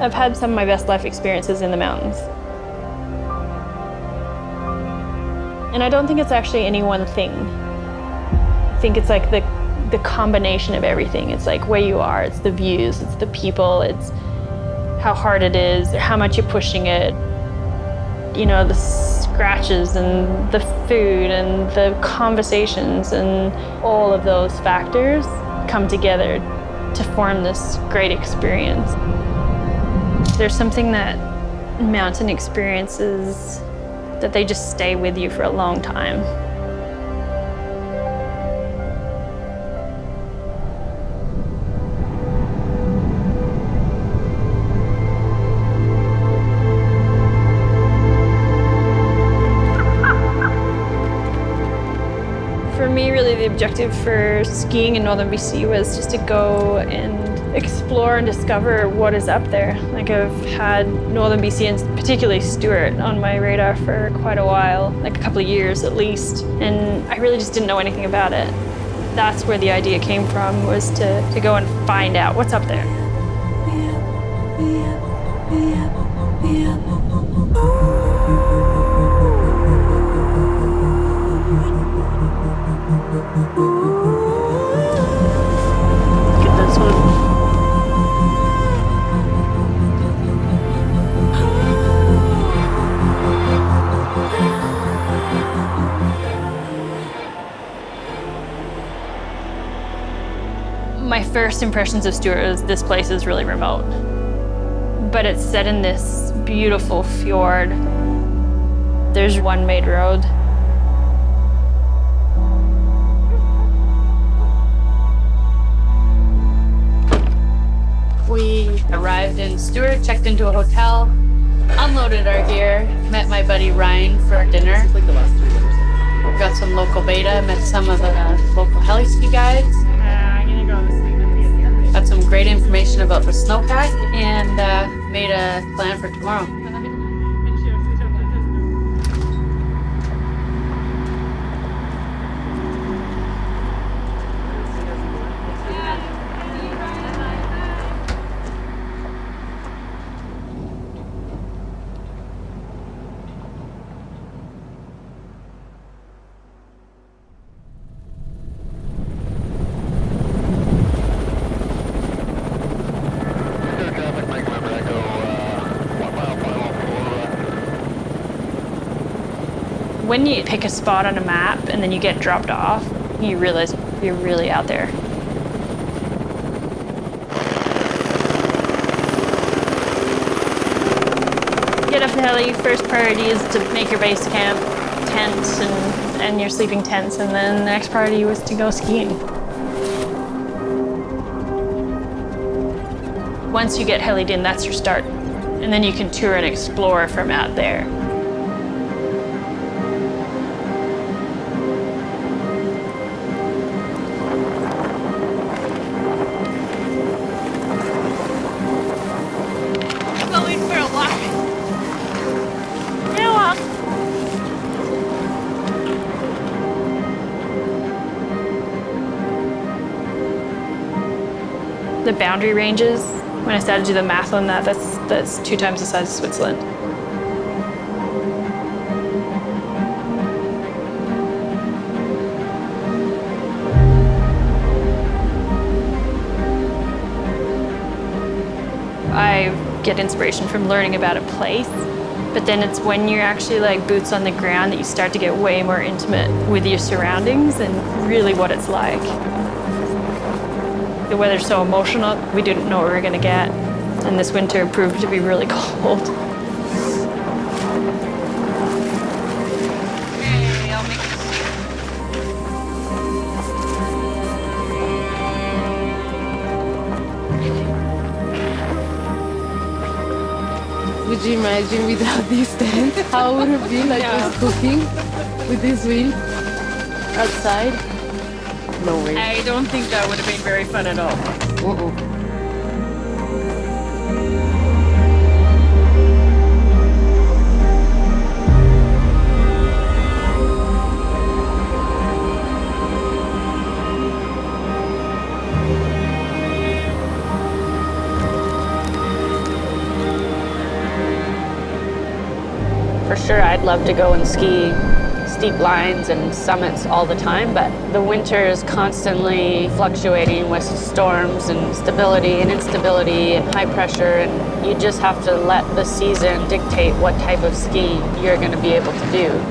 I've had some of my best life experiences in the mountains. And I don't think it's actually any one thing. I think it's like the combination of everything. It's like where you are, it's the views, it's the people, it's how hard it is, how much you're pushing it. You know, the scratches and the food and the conversations and all of those factors come together to form this great experience. There's something that mountain experiences that they just stay with you for a long time. For me, really, the objective for skiing in northern BC was just to go and explore and discover what is up there. Like, I've had northern BC and particularly Stewart on my radar for quite a while, like a couple of years at least, and I really just didn't know anything about it. That's where the idea came from, was to go and find out what's up there. Look at this one. My first impressions of Stewart was this place is really remote, but it's set in this beautiful fjord. There's one made road. We arrived in Stewart, checked into a hotel, unloaded our gear, met my buddy Ryan for dinner. Got some local beta, met some of the local heli ski guides. Got some great information about the snowpack and made a plan for tomorrow. When you pick a spot on a map and then you get dropped off, you realize you're really out there. Get off the heli, first priority is to make your base camp tents and your sleeping tents, and then the next priority was to go skiing. Once you get helied in, that's your start. And then you can tour and explore from out there. Going for a walk. Yeah, walk. The boundary ranges, when I started to do the math on that, that's 2 times the size of Switzerland. I get inspiration from learning about a place, but then it's when you're actually like boots on the ground that you start to get way more intimate with your surroundings and really what it's like. The weather's so emotional, we didn't know what we were gonna get, and this winter proved to be really cold. Okay, I'll make this. Would you imagine without this tent? How would it be like just cooking with this wind outside? No way. I don't think that would have been very fun at all. I'd love to go and ski steep lines and summits all the time, but the winter is constantly fluctuating with storms and stability and instability and high pressure, and you just have to let the season dictate what type of skiing you're going to be able to do.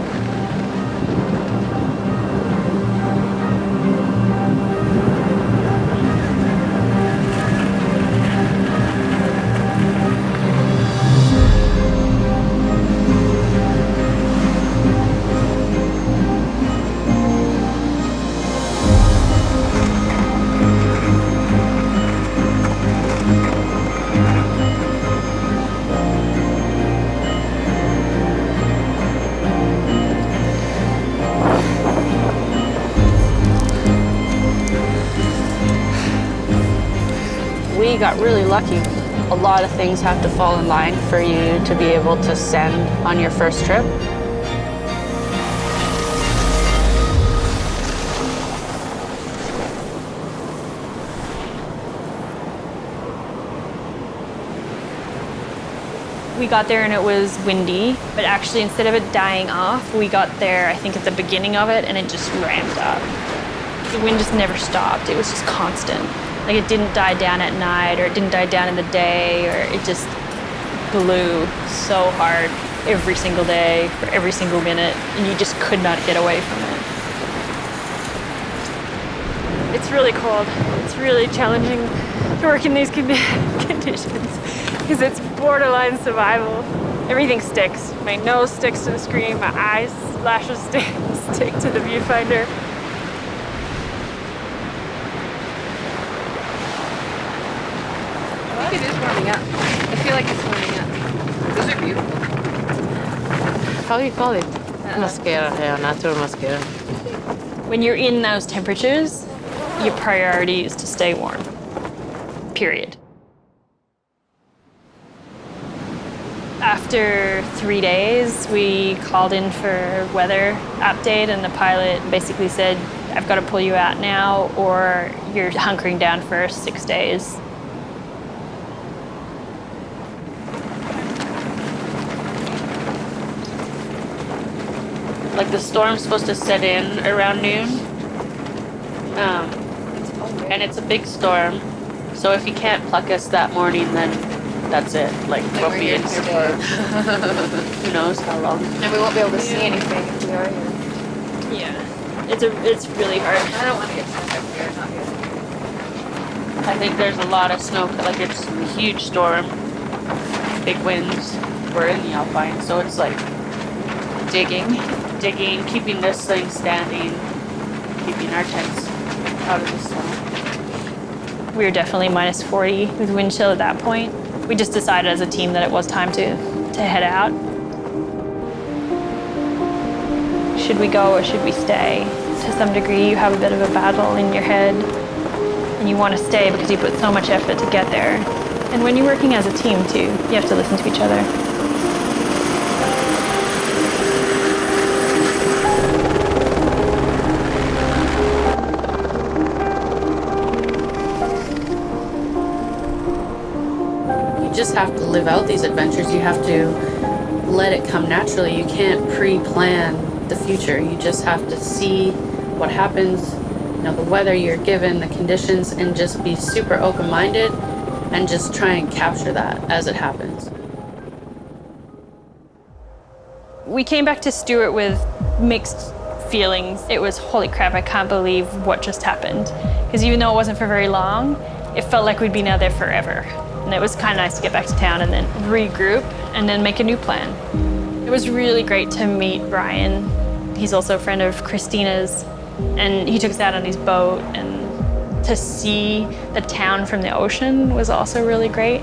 We got really lucky. A lot of things have to fall in line for you to be able to send on your first trip. We got there and it was windy, but actually instead of it dying off, we got there, I think at the beginning of it, and it just ramped up. The wind just never stopped. It was just constant. Like it didn't die down at night, or it didn't die down in the day, or it just blew so hard every single day, for every single minute, and you just could not get away from it. It's really cold. It's really challenging to work in these conditions because it's borderline survival. Everything sticks. My nose sticks to the screen, my eyes, lashes stick to the viewfinder. I think it is warming up. I feel like it's warming up. Those are beautiful. How do you call it? Mascara, yeah, natural mascara. When you're in those temperatures, your priority is to stay warm. Period. After 3 days, we called in for weather update, and the pilot basically said, I've got to pull you out now, or you're hunkering down for 6 days. Like the storm's supposed to set in around noon. And it's a big storm. So if you can't pluck us that morning, then that's it. Like we'll be in here for who knows how long. And we won't be able to see anything if we are here. Yeah, it's really hard. I don't want to get stuck up here, not good. I think there's a lot of snow, like it's a huge storm, big winds. We're in the Alpine, so it's like digging, keeping this thing standing, keeping our tents out of the snow. We were definitely minus 40 with wind chill at that point. We just decided as a team that it was time to head out. Should we go or should we stay? To some degree, you have a bit of a battle in your head, and you want to stay because you put so much effort to get there. And when you're working as a team too, you have to listen to each other. You just have to live out these adventures. You have to let it come naturally. You can't pre-plan the future. You just have to see what happens, you know, the weather you're given, the conditions, and just be super open-minded and just try and capture that as it happens. We came back to Stewart with mixed feelings. It was, holy crap, I can't believe what just happened. Because even though it wasn't for very long, it felt like we'd been out there forever. And it was kind of nice to get back to town and then regroup and then make a new plan. It was really great to meet Brian. He's also a friend of Christina's, and he took us out on his boat, and to see the town from the ocean was also really great.